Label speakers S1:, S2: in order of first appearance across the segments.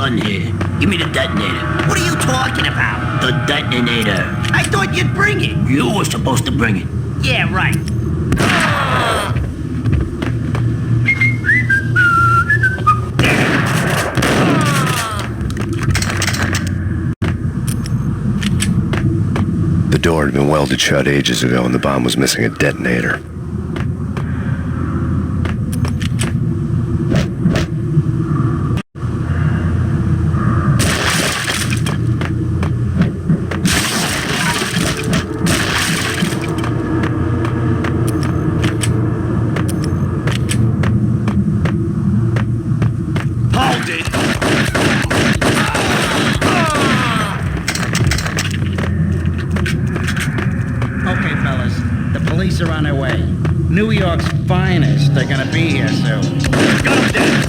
S1: gun here. Give me the detonator.
S2: What are you talking about?
S1: The detonator.
S2: I thought you'd bring it.
S1: You were supposed to bring it.
S2: Yeah, right.
S3: The door had been welded shut ages ago and the bomb was missing a detonator.
S4: Are on their way. New York's finest. They're gonna be here soon.
S2: Got him dead.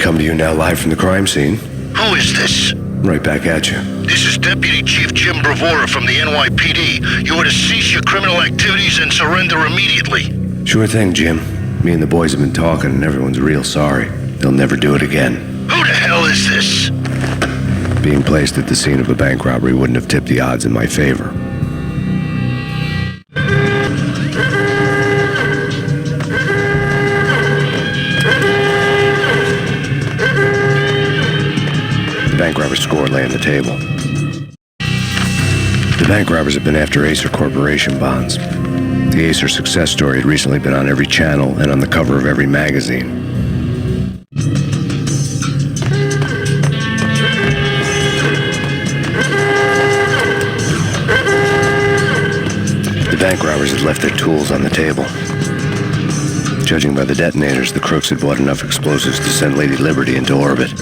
S3: Come to you now live from the crime scene.
S5: Who is this?
S3: Right back at you.
S5: This is Deputy Chief Jim Bravura from the NYPD. You are to cease your criminal activities and surrender immediately.
S3: Sure thing, Jim. Me and the boys have been talking and everyone's real sorry. They'll never do it again.
S5: Who the hell is this?
S3: Being placed at the scene of a bank robbery wouldn't have tipped the odds in my favor. The bank robber's score lay on the table. The bank robbers have been after Acer Corporation bonds. The Acer success story had recently been on every channel and on the cover of every magazine. The bank robbers had left their tools on the table. Judging by the detonators, the crooks had bought enough explosives to send Lady Liberty into orbit.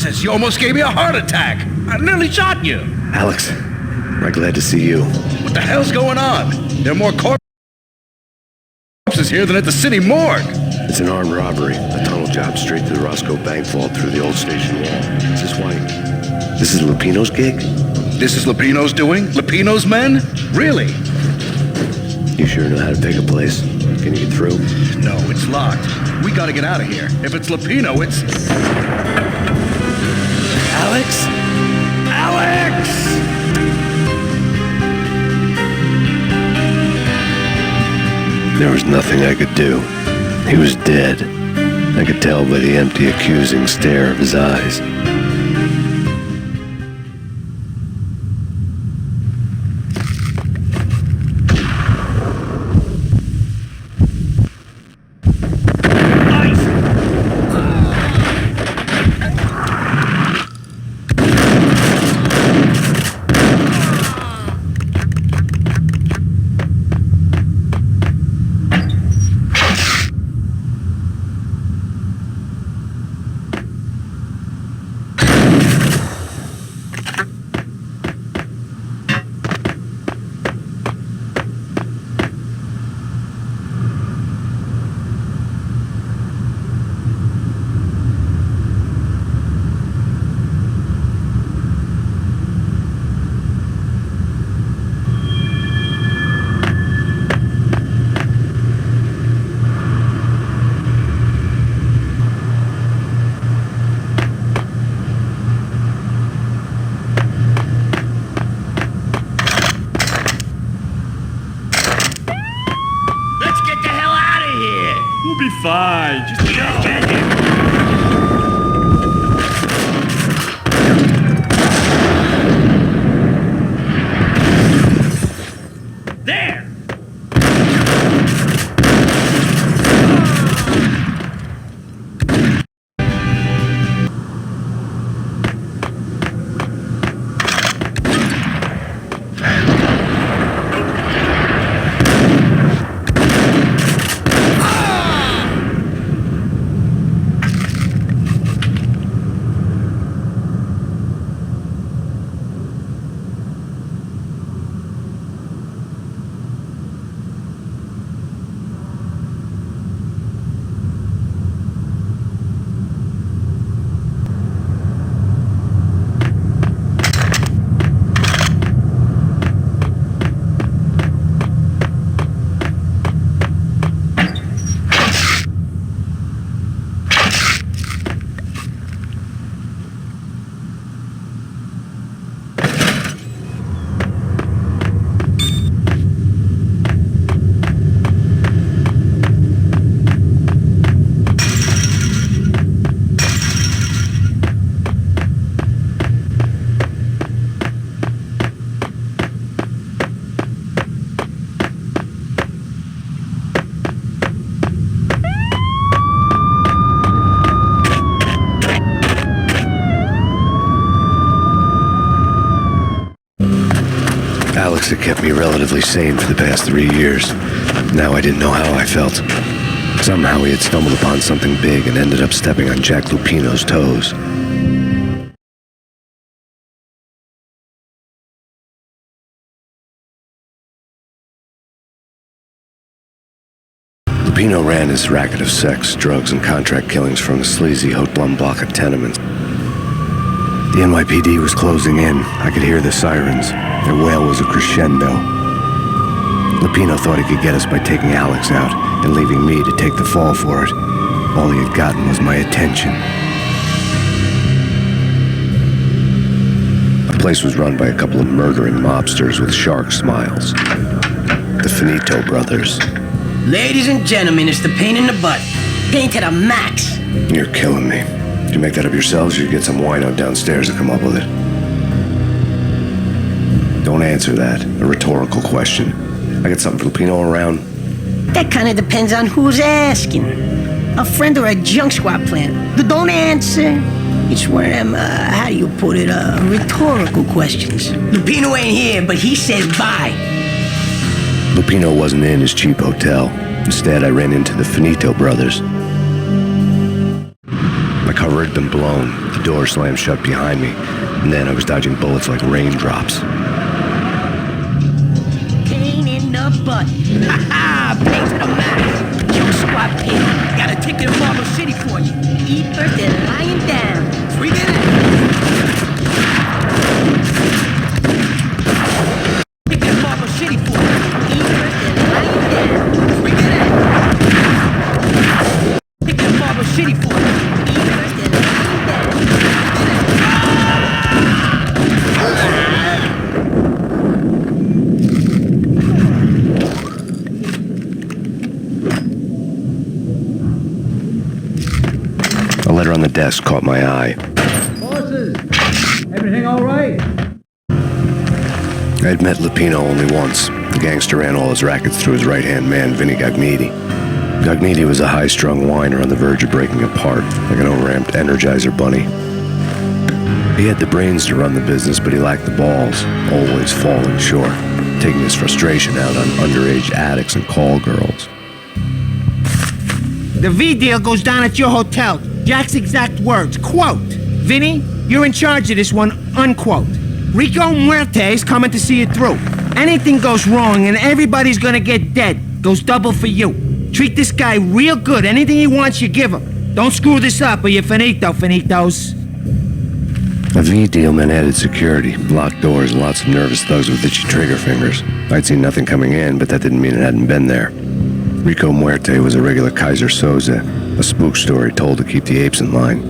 S6: Jesus, you almost gave me a heart attack. I nearly shot you.
S3: Alex, I'm glad to see you.
S6: What the hell's going on? There are more corpses here than at the city morgue.
S3: It's an armed robbery. A tunnel job straight to the Roscoe Bank vault through the old station wall. Is this why? This is Lupino's gig?
S6: This is Lupino's doing? Lupino's men? Really?
S3: You sure know how to pick a place? Can you get through?
S6: No, it's locked. We gotta get out of here. If it's Lupino, it's...
S3: Alex? Alex! There was nothing I could do. He was dead. I could tell by the empty, accusing stare of his eyes.
S2: We'll be fine. Just get him. There!
S3: Alex had kept me relatively sane for the past 3 years. Now I didn't know how I felt. Somehow he had stumbled upon something big and ended up stepping on Jack Lupino's toes. Lupino ran his racket of sex, drugs, and contract killings from a sleazy Haute-Blum block of tenements. The NYPD was closing in. I could hear the sirens. Their wail was a crescendo. Lupino thought he could get us by taking Alex out and leaving me to take the fall for it. All he had gotten was my attention. The place was run by a couple of murdering mobsters with shark smiles. The Finito brothers.
S2: Ladies and gentlemen, it's the pain in the butt. Pain to the max.
S3: You're killing me. Did you make that up yourselves, or you get some wino downstairs to come up with it? Don't answer that. A rhetorical question. I got something for Lupino around.
S2: That kind of depends on who's asking. A friend or a junk squad plan. Don't answer. It's one of them, how do you put it, rhetorical questions. Lupino ain't here, but he says bye.
S3: Lupino wasn't in his cheap hotel. Instead, I ran into the Finito brothers. My cover had been blown. door slammed shut behind me, and then I was dodging bullets like raindrops.
S2: Pain in the butt. Ha ha! Pain to the max. Junk squad pain. Got a ticket in Marble City for you. Eat first and lying down. Bring it in. Ticket in Marble City for you. Eat first and lying down. Bring it in. Ticket in Marble City for you. Eat first and lying down.
S3: A letter on the desk caught my eye.
S4: Bosses, everything all right?
S3: I had met Lupino only once. The gangster ran all his rackets through his right-hand man, Vinny Gagniti. Gagniti was a high-strung whiner on the verge of breaking apart, like an overamped Energizer bunny. He had the brains to run the business, but he lacked the balls, always falling short, taking his frustration out on underage addicts and call girls.
S7: The V deal goes down at your hotel. Jack's exact words, quote, "Vinny, you're in charge of this one," unquote. Rico Muerte's coming to see it through. Anything goes wrong and everybody's gonna get dead. Goes double for you. Treat this guy real good. Anything he wants, you give him. Don't screw this up or you're finito, finitos.
S3: A V deal meant added security, locked doors, and lots of nervous thugs with itchy trigger fingers. I'd seen nothing coming in, but that didn't mean it hadn't been there. Rico Muerte was a regular Kaiser Soze, a spook story told to keep the apes in line.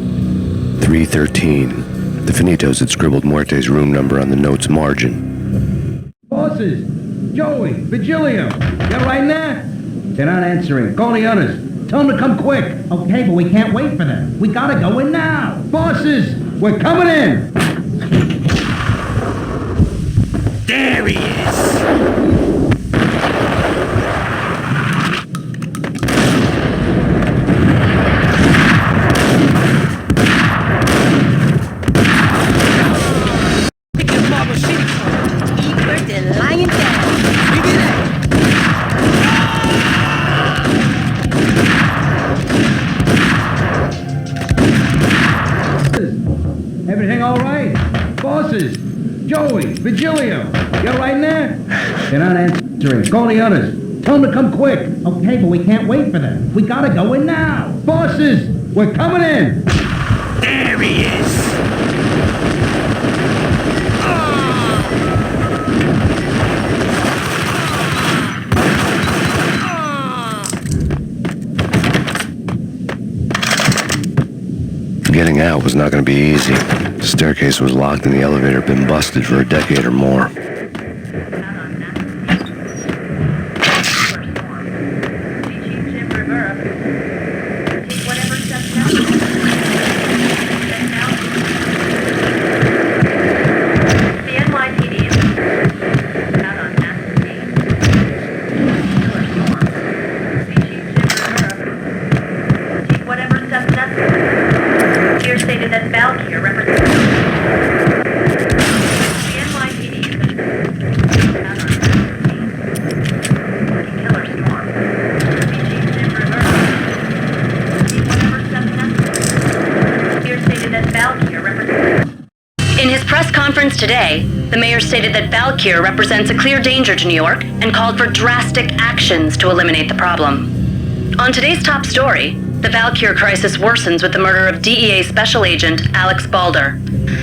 S3: 313. The Finitos had scribbled Muerte's room number on the note's margin.
S4: Bosses, Joey, Vigilio, you all right in there? They're not answering. Call the others. Tell them to come quick. Okay, but we can't wait for them. We gotta go in now. Bosses, we're coming in.
S1: There he is!
S4: Everything all right? Bosses, Joey, Vigilio, you all right in there? They're not answering. Call the others. Tell them to come quick. Okay, but we can't wait for them. We gotta go in now. Bosses, we're coming in.
S1: There he is!
S3: Getting out was not going to be easy. The staircase was locked and the elevator had been busted for a decade or more.
S8: Today, the mayor stated that Valkyr represents a clear danger to New York and called for drastic actions to eliminate the problem. On today's top story, the Valkyr crisis worsens with the murder of DEA Special Agent Alex Balder.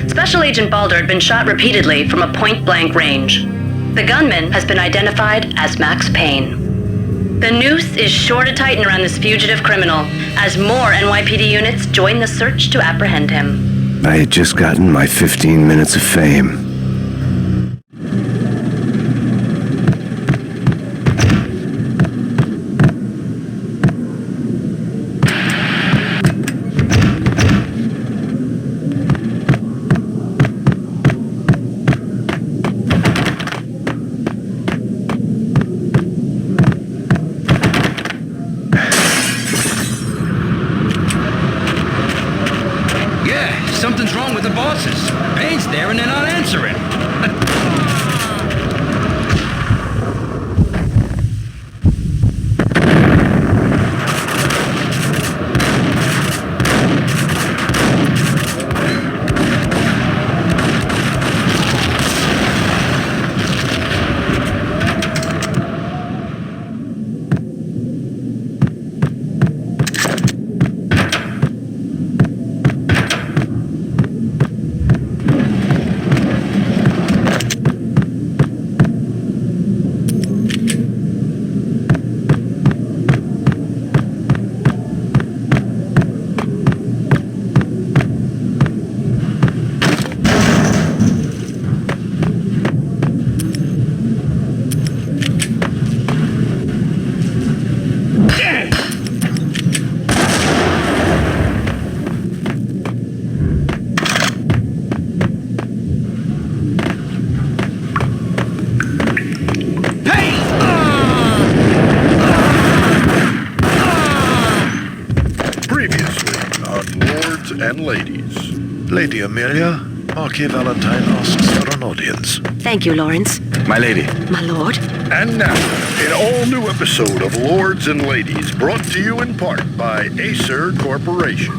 S8: Special Agent Balder had been shot repeatedly from a point-blank range. The gunman has been identified as Max Payne. The noose is sure to tighten around this fugitive criminal as more NYPD units join the search to apprehend him.
S3: I had just gotten my 15 minutes of fame.
S6: Something's wrong with the bosses. Payne's there and they're not answering.
S5: and ladies. Lady Amelia, Marquis Valentine asks for an audience.
S8: Thank you, Lawrence.
S3: My lady.
S8: My lord.
S5: And now, an all-new episode of Lords and Ladies, brought to you in part by Acer Corporation.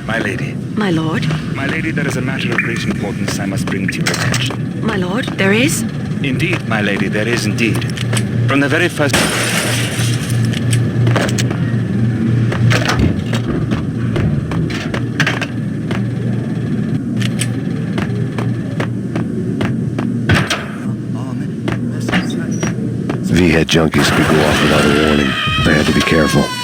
S9: My lady.
S8: My lord.
S9: My lady, there is a matter of great importance I must bring to your attention.
S8: My lord, there is?
S9: Indeed, my lady, there is indeed. From the very first...
S3: V-head junkies could go off without a warning. I had to be careful.